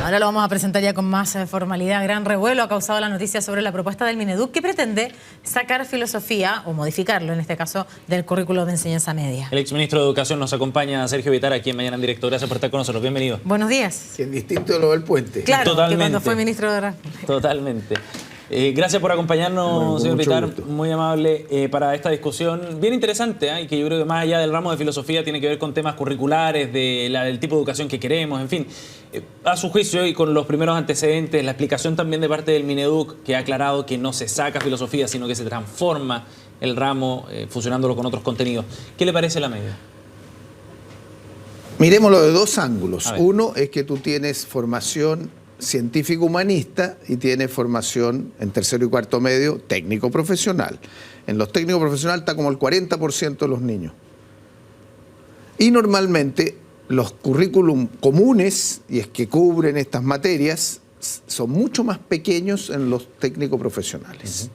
Ahora lo vamos a presentar ya con más formalidad. Gran revuelo ha causado la noticia sobre la propuesta del Mineduc que pretende sacar filosofía, o modificarlo en este caso, del currículo de enseñanza media. El exministro de Educación nos acompaña, Sergio Vitar, aquí en Mañana en Directo. Gracias por estar con nosotros. Bienvenido. Buenos días. Que en distinto de lo del puente. Claro, Totalmente. que cuando fue ministro de... Totalmente. Gracias por acompañarnos, señor Vitar, muy amable para esta discusión bien interesante, y que yo creo que más allá del ramo de filosofía tiene que ver con temas curriculares, del tipo de educación que queremos, en fin. A su juicio y con los primeros antecedentes, la explicación también de parte del Mineduc, que ha aclarado que no se saca filosofía, sino que se transforma el ramo fusionándolo con otros contenidos. ¿Qué le parece la medida? Miremoslo de dos ángulos. Uno es que tú tienes formación científico-humanista y tiene formación en tercero y cuarto medio técnico-profesional. En los técnicos profesionales está como el 40% de los niños. Y normalmente los currículum comunes, y es que cubren estas materias, son mucho más pequeños en los técnicos profesionales.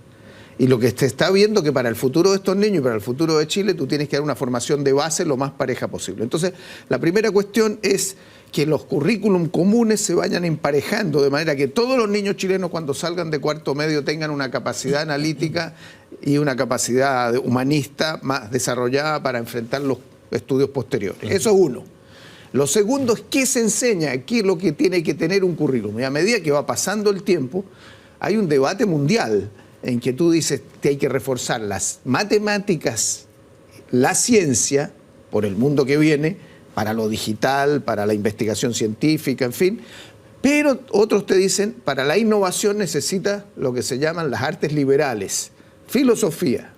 Y lo que se está viendo que para el futuro de estos niños y para el futuro de Chile, tú tienes que dar una formación de base lo más pareja posible. Entonces, la primera cuestión es que los currículum comunes se vayan emparejando, de manera que todos los niños chilenos cuando salgan de cuarto medio tengan una capacidad analítica y una capacidad humanista más desarrollada para enfrentar los estudios posteriores. Eso es uno. Lo segundo es qué se enseña, qué es lo que tiene que tener un currículum. Y a medida que va pasando el tiempo, hay un debate mundial en que tú dices que hay que reforzar las matemáticas, la ciencia, por el mundo que viene, para lo digital, para la investigación científica, en fin. Pero otros te dicen, para la innovación necesita lo que se llaman las artes liberales, filosofía,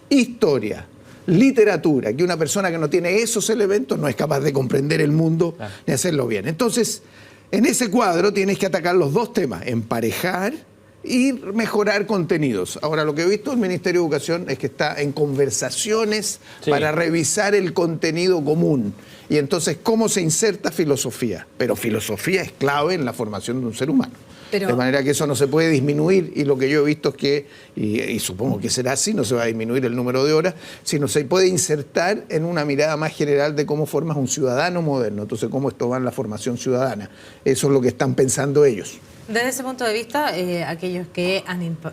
historia, literatura, que una persona que no tiene esos elementos no es capaz de comprender el mundo ni hacerlo bien. Entonces, en ese cuadro tienes que atacar los dos temas, emparejar y mejorar contenidos. Ahora, lo que he visto el Ministerio de Educación es que está en conversaciones para revisar el contenido común. Y entonces, ¿cómo se inserta filosofía? Pero filosofía es clave en la formación de un ser humano. De manera que eso no se puede disminuir, y lo que yo he visto es que, y supongo que será así, no se va a disminuir el número de horas, sino se puede insertar en una mirada más general de cómo formas un ciudadano moderno. Entonces, cómo esto va en la formación ciudadana. Eso es lo que están pensando ellos. Desde ese punto de vista, aquellos que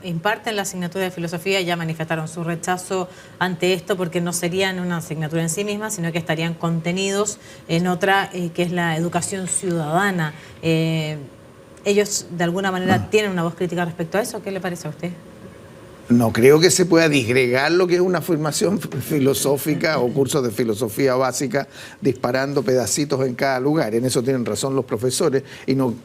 imparten la asignatura de filosofía ya manifestaron su rechazo ante esto porque no serían una asignatura en sí misma, sino que estarían contenidos en otra que es la educación ciudadana. ¿Ellos de alguna manera tienen una voz crítica respecto a eso? ¿Qué le parece a usted? No creo que se pueda disgregar lo que es una formación filosófica o cursos de filosofía básica disparando pedacitos en cada lugar. En eso tienen razón los profesores y no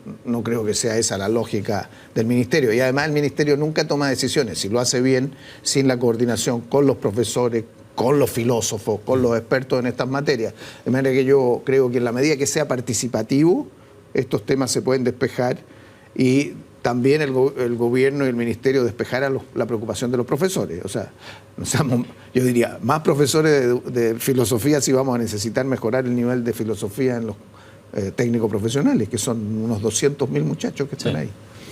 creo que sea esa la lógica del ministerio. Y además el ministerio nunca toma decisiones, si lo hace bien, sin la coordinación con los profesores, con los filósofos, con los expertos en estas materias. De manera que yo creo que en la medida que sea participativo, estos temas se pueden despejar y también el gobierno y el ministerio despejaran la preocupación de los profesores. O sea, yo diría, más profesores de filosofía si vamos a necesitar mejorar el nivel de filosofía en los técnicos profesionales, que son unos 200.000 muchachos que están ahí.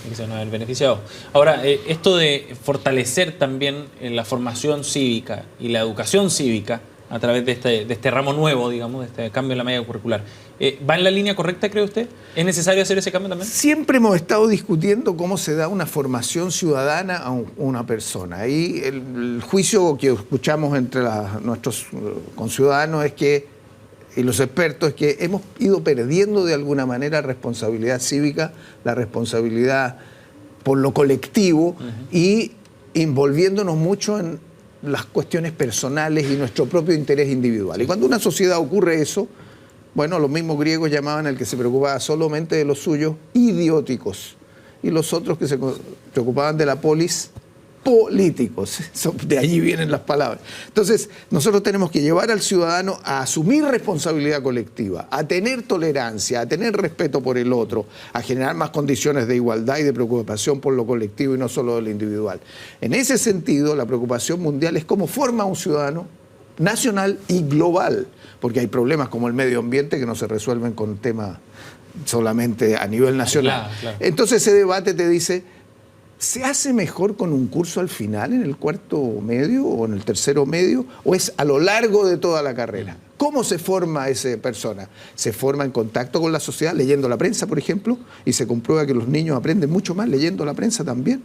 Que se van a ver beneficiados. Ahora, esto de fortalecer también la formación cívica y la educación cívica a través de este ramo nuevo, digamos, de este cambio en la malla curricular, ¿va en la línea correcta, cree usted? ¿Es necesario hacer ese cambio también? Siempre hemos estado discutiendo cómo se da una formación ciudadana a una persona. Ahí el juicio que escuchamos entre nuestros conciudadanos es que, y los expertos, es que hemos ido perdiendo de alguna manera responsabilidad cívica, la responsabilidad por lo colectivo y envolviéndonos mucho en las cuestiones personales y nuestro propio interés individual. Y cuando en una sociedad ocurre eso, bueno, los mismos griegos llamaban al que se preocupaba solamente de los suyos idióticos, y los otros que se preocupaban de la polis, políticos. De allí vienen las palabras. Entonces, nosotros tenemos que llevar al ciudadano a asumir responsabilidad colectiva, a tener tolerancia, a tener respeto por el otro, a generar más condiciones de igualdad y de preocupación por lo colectivo y no solo de lo individual. En ese sentido, la preocupación mundial es cómo forma un ciudadano nacional y global, porque hay problemas como el medio ambiente que no se resuelven con temas solamente a nivel nacional. Claro. Entonces ese debate te dice, ¿se hace mejor con un curso al final, en el cuarto medio o en el tercero medio, o es a lo largo de toda la carrera? ¿Cómo se forma esa persona? Se forma en contacto con la sociedad, leyendo la prensa, por ejemplo, y se comprueba que los niños aprenden mucho más leyendo la prensa también.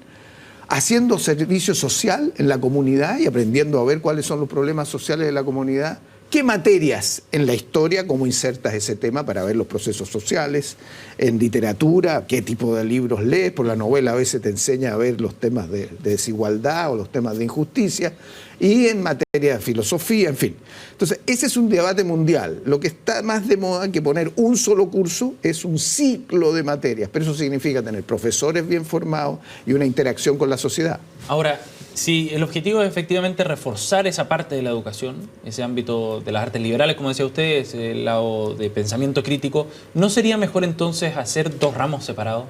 Haciendo servicio social en la comunidad y aprendiendo a ver cuáles son los problemas sociales de la comunidad. ¿Qué materias en la historia, cómo insertas ese tema para ver los procesos sociales? En literatura, ¿qué tipo de libros lees? Por la novela a veces te enseña a ver los temas de desigualdad o los temas de injusticia. Y en materia de filosofía, en fin. Entonces, ese es un debate mundial. Lo que está más de moda que poner un solo curso es un ciclo de materias. Pero eso significa tener profesores bien formados y una interacción con la sociedad. Ahora, si el objetivo es efectivamente reforzar esa parte de la educación, ese ámbito de las artes liberales, como decía usted, ese lado de pensamiento crítico, ¿no sería mejor entonces hacer 2 ramos separados?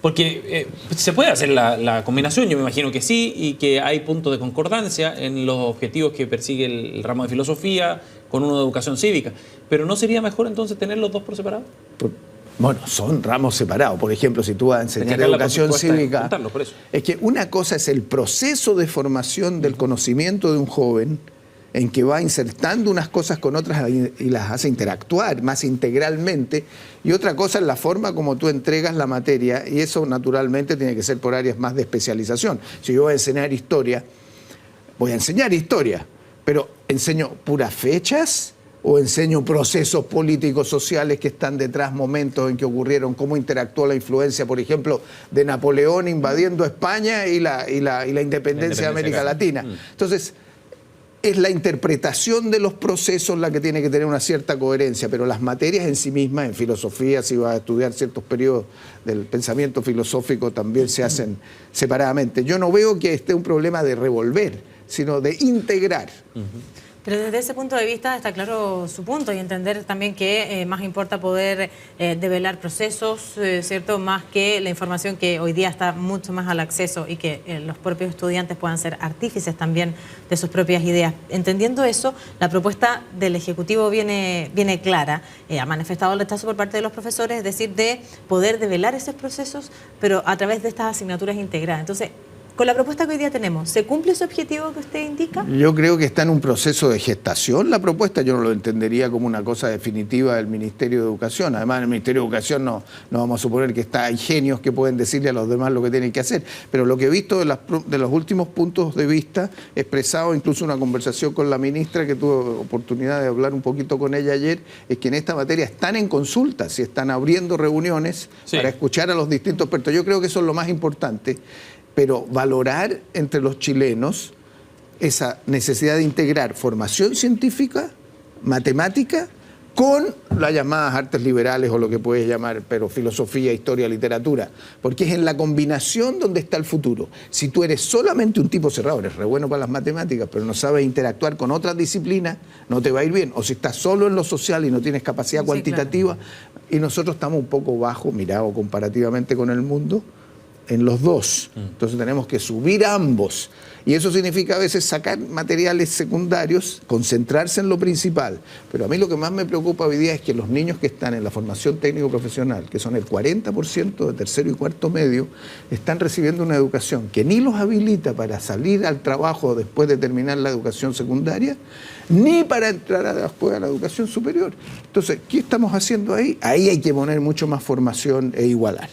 Porque se puede hacer la combinación, yo me imagino que sí, y que hay puntos de concordancia en los objetivos que persigue el ramo de filosofía con uno de educación cívica. Pero ¿no sería mejor entonces tener los 2 por separado? Bueno, son ramos separados. Por ejemplo, si tú vas a enseñar educación cívica, por eso. es que una cosa es el proceso de formación del conocimiento de un joven, en que va insertando unas cosas con otras y las hace interactuar más integralmente, y otra cosa es la forma como tú entregas la materia, y eso naturalmente tiene que ser por áreas más de especialización. Si yo voy a enseñar historia, pero ¿enseño puras fechas o enseño procesos políticos sociales que están detrás, momentos en que ocurrieron, cómo interactuó la influencia, por ejemplo, de Napoleón invadiendo España y la independencia de América Latina? Entonces, es la interpretación de los procesos la que tiene que tener una cierta coherencia, pero las materias en sí mismas, en filosofía, si vas a estudiar ciertos periodos del pensamiento filosófico, también se hacen separadamente. Yo no veo que esté un problema de revolver, sino de integrar. Pero desde ese punto de vista está claro su punto y entender también que más importa poder develar procesos, ¿cierto? Más que la información que hoy día está mucho más al acceso y que los propios estudiantes puedan ser artífices también de sus propias ideas. Entendiendo eso, la propuesta del Ejecutivo viene clara. Ha manifestado el rechazo por parte de los profesores, es decir, de poder develar esos procesos, pero a través de estas asignaturas integradas. Entonces, con la propuesta que hoy día tenemos, ¿se cumple ese objetivo que usted indica? Yo creo que está en un proceso de gestación la propuesta. Yo no lo entendería como una cosa definitiva del Ministerio de Educación. Además, en el Ministerio de Educación no vamos a suponer que hay genios que pueden decirle a los demás lo que tienen que hacer. Pero lo que he visto de los últimos puntos de vista, expresado incluso una conversación con la ministra, que tuve oportunidad de hablar un poquito con ella ayer, es que en esta materia están en consultas y están abriendo reuniones para escuchar a los distintos expertos. Yo creo que eso es lo más importante. Pero valorar entre los chilenos esa necesidad de integrar formación científica, matemática, con las llamadas artes liberales o lo que puedes llamar, pero filosofía, historia, literatura, porque es en la combinación donde está el futuro. Si tú eres solamente un tipo cerrado, eres re bueno para las matemáticas, pero no sabes interactuar con otras disciplinas, no te va a ir bien. O si estás solo en lo social y no tienes capacidad cuantitativa, claro. Y nosotros estamos un poco bajo, mirado comparativamente con el mundo, en los 2. Entonces tenemos que subir ambos. Y eso significa a veces sacar materiales secundarios, concentrarse en lo principal. Pero a mí lo que más me preocupa hoy día es que los niños que están en la formación técnico-profesional, que son el 40% de tercero y cuarto medio, están recibiendo una educación que ni los habilita para salir al trabajo después de terminar la educación secundaria, ni para entrar después a la educación superior. Entonces, ¿qué estamos haciendo ahí? Ahí hay que poner mucho más formación e igualar.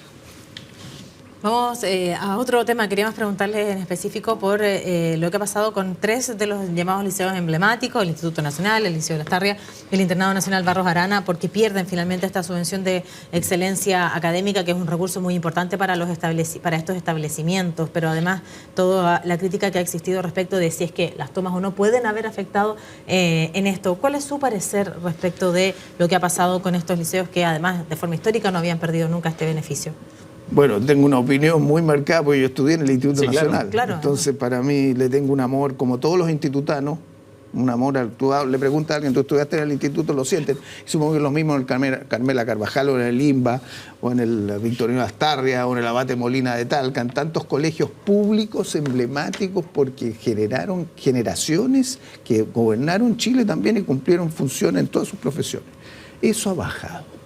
Vamos a otro tema. Queríamos preguntarle en específico por lo que ha pasado con 3 de los llamados liceos emblemáticos, el Instituto Nacional, el Liceo de Lastarria, el Internado Nacional Barros Arana, porque pierden finalmente esta subvención de excelencia académica, que es un recurso muy importante para estos establecimientos, pero además toda la crítica que ha existido respecto de si es que las tomas o no pueden haber afectado en esto. ¿Cuál es su parecer respecto de lo que ha pasado con estos liceos que además de forma histórica no habían perdido nunca este beneficio? Bueno, tengo una opinión muy marcada porque yo estudié en el Instituto Nacional. Claro. Entonces, para mí, le tengo un amor, como todos los institutanos, un amor actuado. Le pregunta a alguien, ¿tú estudiaste en el instituto? Lo sienten. Y supongo que lo mismo en el Carmela Carvajal, o en el IMBA, o en el Victorino Lastarria, o en el Abate Molina de Talca, en tantos colegios públicos emblemáticos porque generaron generaciones que gobernaron Chile también y cumplieron funciones en todas sus profesiones. Eso ha bajado.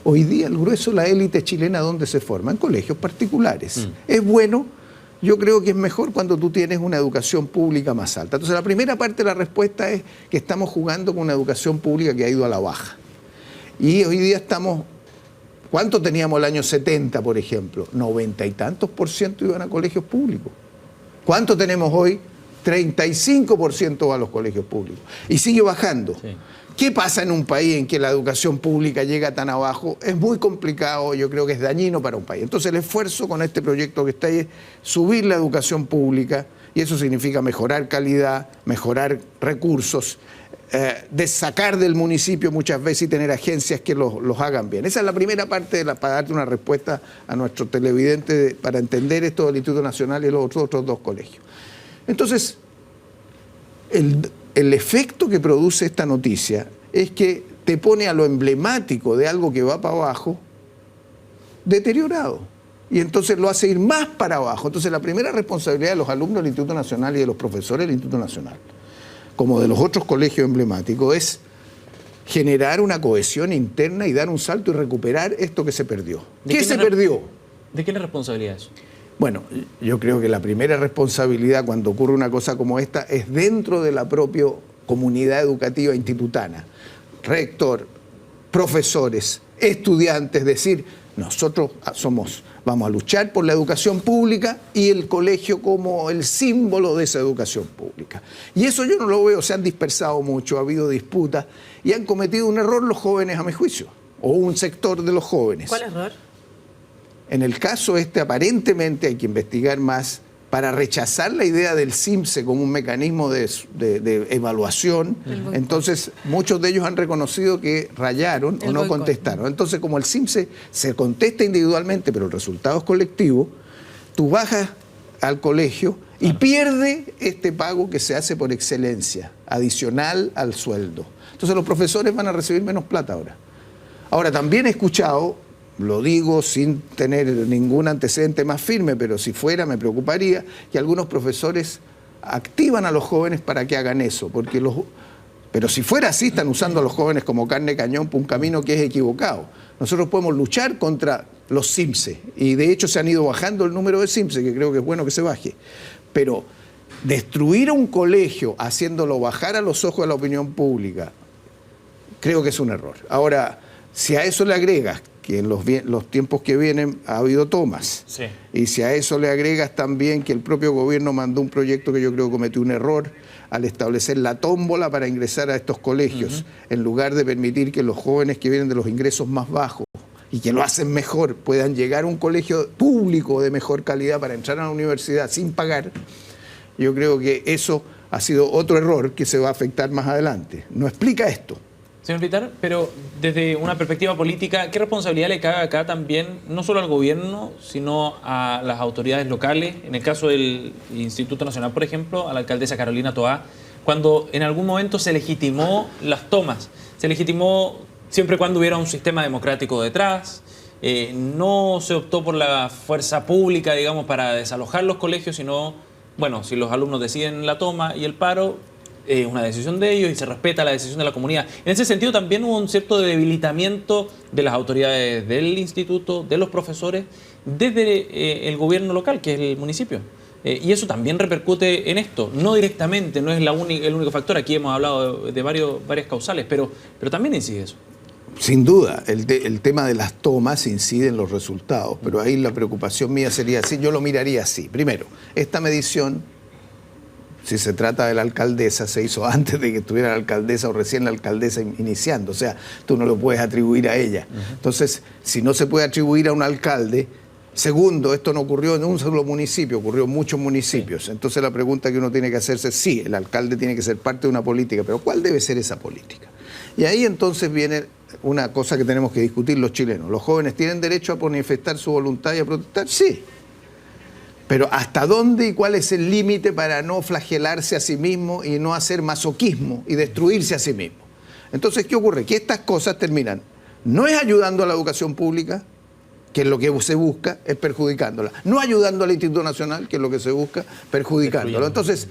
Hoy día el grueso de la élite chilena, ¿dónde se forma? En colegios particulares. Es bueno, Yo creo que es mejor cuando tú tienes una educación pública más alta. Entonces, la primera parte de la respuesta es que estamos jugando con una educación pública que ha ido a la baja. Y hoy día estamos... ¿Cuánto teníamos el año 70, por ejemplo? 90 y tantos % iban a colegios públicos. ¿Cuánto tenemos hoy? 35% va a los colegios públicos. Y sigue bajando. Sí. ¿Qué pasa en un país en que la educación pública llega tan abajo? Es muy complicado, yo creo que es dañino para un país. Entonces el esfuerzo con este proyecto que está ahí es subir la educación pública, y eso significa mejorar calidad, mejorar recursos, de sacar del municipio muchas veces y tener agencias que los hagan bien. Esa es la primera parte para darte una respuesta a nuestro televidente para entender esto del Instituto Nacional y los otros dos colegios. Entonces, el efecto que produce esta noticia es que te pone a lo emblemático de algo que va para abajo deteriorado. Y entonces lo hace ir más para abajo. Entonces la primera responsabilidad de los alumnos del Instituto Nacional y de los profesores del Instituto Nacional, como de los otros colegios emblemáticos, es generar una cohesión interna y dar un salto y recuperar esto que se perdió. ¿Qué se perdió? ¿De quién es responsabilidad eso? Bueno, yo creo que la primera responsabilidad cuando ocurre una cosa como esta es dentro de la propia comunidad educativa institutana. Rector, profesores, estudiantes, decir, nosotros vamos a luchar por la educación pública y el colegio como el símbolo de esa educación pública. Y eso yo no lo veo, se han dispersado mucho, ha habido disputas y han cometido un error los jóvenes, a mi juicio, o un sector de los jóvenes. ¿Cuál error? En el caso aparentemente hay que investigar más para rechazar la idea del CIMSE como un mecanismo de evaluación. Entonces, muchos de ellos han reconocido que rayaron o no contestaron. Entonces, como el CIMSE se contesta individualmente, pero el resultado es colectivo, tú bajas al colegio y pierde este pago que se hace por excelencia, adicional al sueldo. Entonces, los profesores van a recibir menos plata ahora. Ahora, también he escuchado... Lo digo sin tener ningún antecedente más firme, pero si fuera me preocuparía que algunos profesores activan a los jóvenes para que hagan eso, pero si fuera así están usando a los jóvenes como carne de cañón por un camino que es equivocado. Nosotros podemos luchar contra los CIMSE y de hecho se han ido bajando el número de CIMSE, que creo que es bueno que se baje, pero destruir un colegio haciéndolo bajar a los ojos de la opinión pública, creo que es un error. Ahora, si a eso le agregas que en los tiempos que vienen ha habido tomas. Sí. Y si a eso le agregas también que el propio gobierno mandó un proyecto que yo creo que cometió un error al establecer la tómbola para ingresar a estos colegios, en lugar de permitir que los jóvenes que vienen de los ingresos más bajos y que lo hacen mejor puedan llegar a un colegio público de mejor calidad para entrar a la universidad sin pagar, yo creo que eso ha sido otro error que se va a afectar más adelante. No explica esto. Señor Villar, pero desde una perspectiva política, ¿qué responsabilidad le cabe acá también, no solo al gobierno, sino a las autoridades locales? En el caso del Instituto Nacional, por ejemplo, a la alcaldesa Carolina Toá, cuando en algún momento se legitimó las tomas, se legitimó siempre cuando hubiera un sistema democrático detrás, no se optó por la fuerza pública, digamos, para desalojar los colegios, sino, bueno, si los alumnos deciden la toma y el paro, es una decisión de ellos y se respeta la decisión de la comunidad. En ese sentido también hubo un cierto debilitamiento de las autoridades del instituto, de los profesores, desde el gobierno local, que es el municipio. Y eso también repercute en esto, no directamente, no es el único factor. Aquí hemos hablado de varias causales, pero también incide eso. Sin duda, el tema de las tomas incide en los resultados, pero ahí la preocupación mía sería así, yo lo miraría así. Primero, esta medición, si se trata de la alcaldesa, se hizo antes de que estuviera la alcaldesa o recién la alcaldesa iniciando. O sea, tú no lo puedes atribuir a ella. Entonces, si no se puede atribuir a un alcalde... Segundo, esto no ocurrió en un solo municipio, ocurrió en muchos municipios. Entonces la pregunta que uno tiene que hacerse es, sí, el alcalde tiene que ser parte de una política, pero ¿cuál debe ser esa política? Y ahí entonces viene una cosa que tenemos que discutir los chilenos. ¿Los jóvenes tienen derecho a manifestar su voluntad y a protestar? Sí. Pero ¿hasta dónde y cuál es el límite para no flagelarse a sí mismo y no hacer masoquismo y destruirse a sí mismo? Entonces, ¿qué ocurre? Que estas cosas terminan, no es ayudando a la educación pública, que es lo que se busca, es perjudicándola. No ayudando al Instituto Nacional, que es lo que se busca, perjudicándolo. Entonces,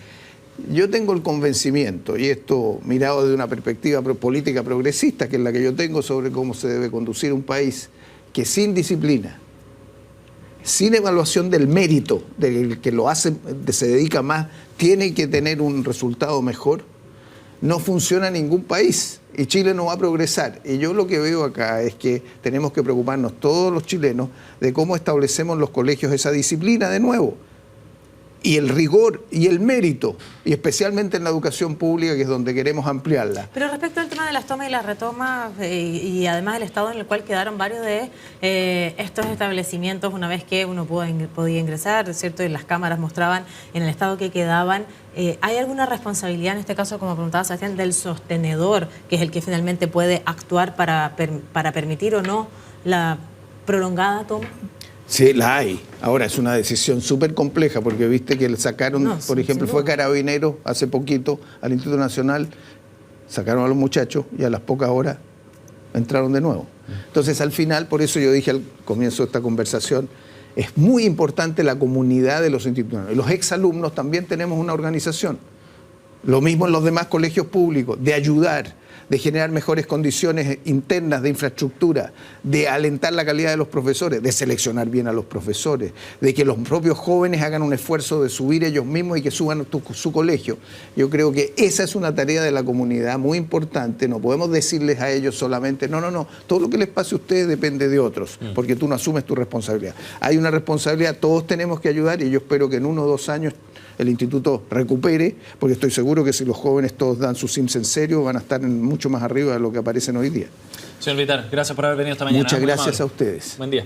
yo tengo el convencimiento, y esto mirado desde una perspectiva política progresista, que es la que yo tengo sobre cómo se debe conducir un país, que sin disciplina, sin evaluación del mérito, del que lo hace, se dedica más, tiene que tener un resultado mejor, no funciona en ningún país y Chile no va a progresar. Y yo lo que veo acá es que tenemos que preocuparnos todos los chilenos de cómo establecemos en los colegios esa disciplina de nuevo. Y el rigor y el mérito, y especialmente en la educación pública, que es donde queremos ampliarla. Pero respecto al tema de las tomas y las retomas, y además el estado en el cual quedaron varios de estos establecimientos, una vez que uno podía ingresar, ¿cierto? Y las cámaras mostraban en el estado que quedaban, ¿hay alguna responsabilidad en este caso, como preguntaba Sebastián, del sostenedor, que es el que finalmente puede actuar para permitir o no la prolongada toma? Sí, la hay. Ahora, es una decisión súper compleja porque viste que le sacaron, por ejemplo, fue Carabineros hace poquito al Instituto Nacional, sacaron a los muchachos y a las pocas horas entraron de nuevo. Entonces, al final, por eso yo dije al comienzo de esta conversación, es muy importante la comunidad de los institutos. Y los exalumnos también tenemos una organización. Lo mismo en los demás colegios públicos, de ayudar, de generar mejores condiciones internas de infraestructura, de alentar la calidad de los profesores, de seleccionar bien a los profesores, de que los propios jóvenes hagan un esfuerzo de subir ellos mismos y que suban su colegio. Yo creo que esa es una tarea de la comunidad muy importante. No podemos decirles a ellos solamente, no, todo lo que les pase a ustedes depende de otros, porque tú no asumes tu responsabilidad. Hay una responsabilidad, todos tenemos que ayudar y yo espero que en 1 o 2 años el instituto recupere, porque estoy seguro que si los jóvenes todos dan sus sims en serio, van a estar mucho más arriba de lo que aparecen hoy día. Señor Villar, gracias por haber venido esta mañana. Muchas gracias a ustedes. Buen día.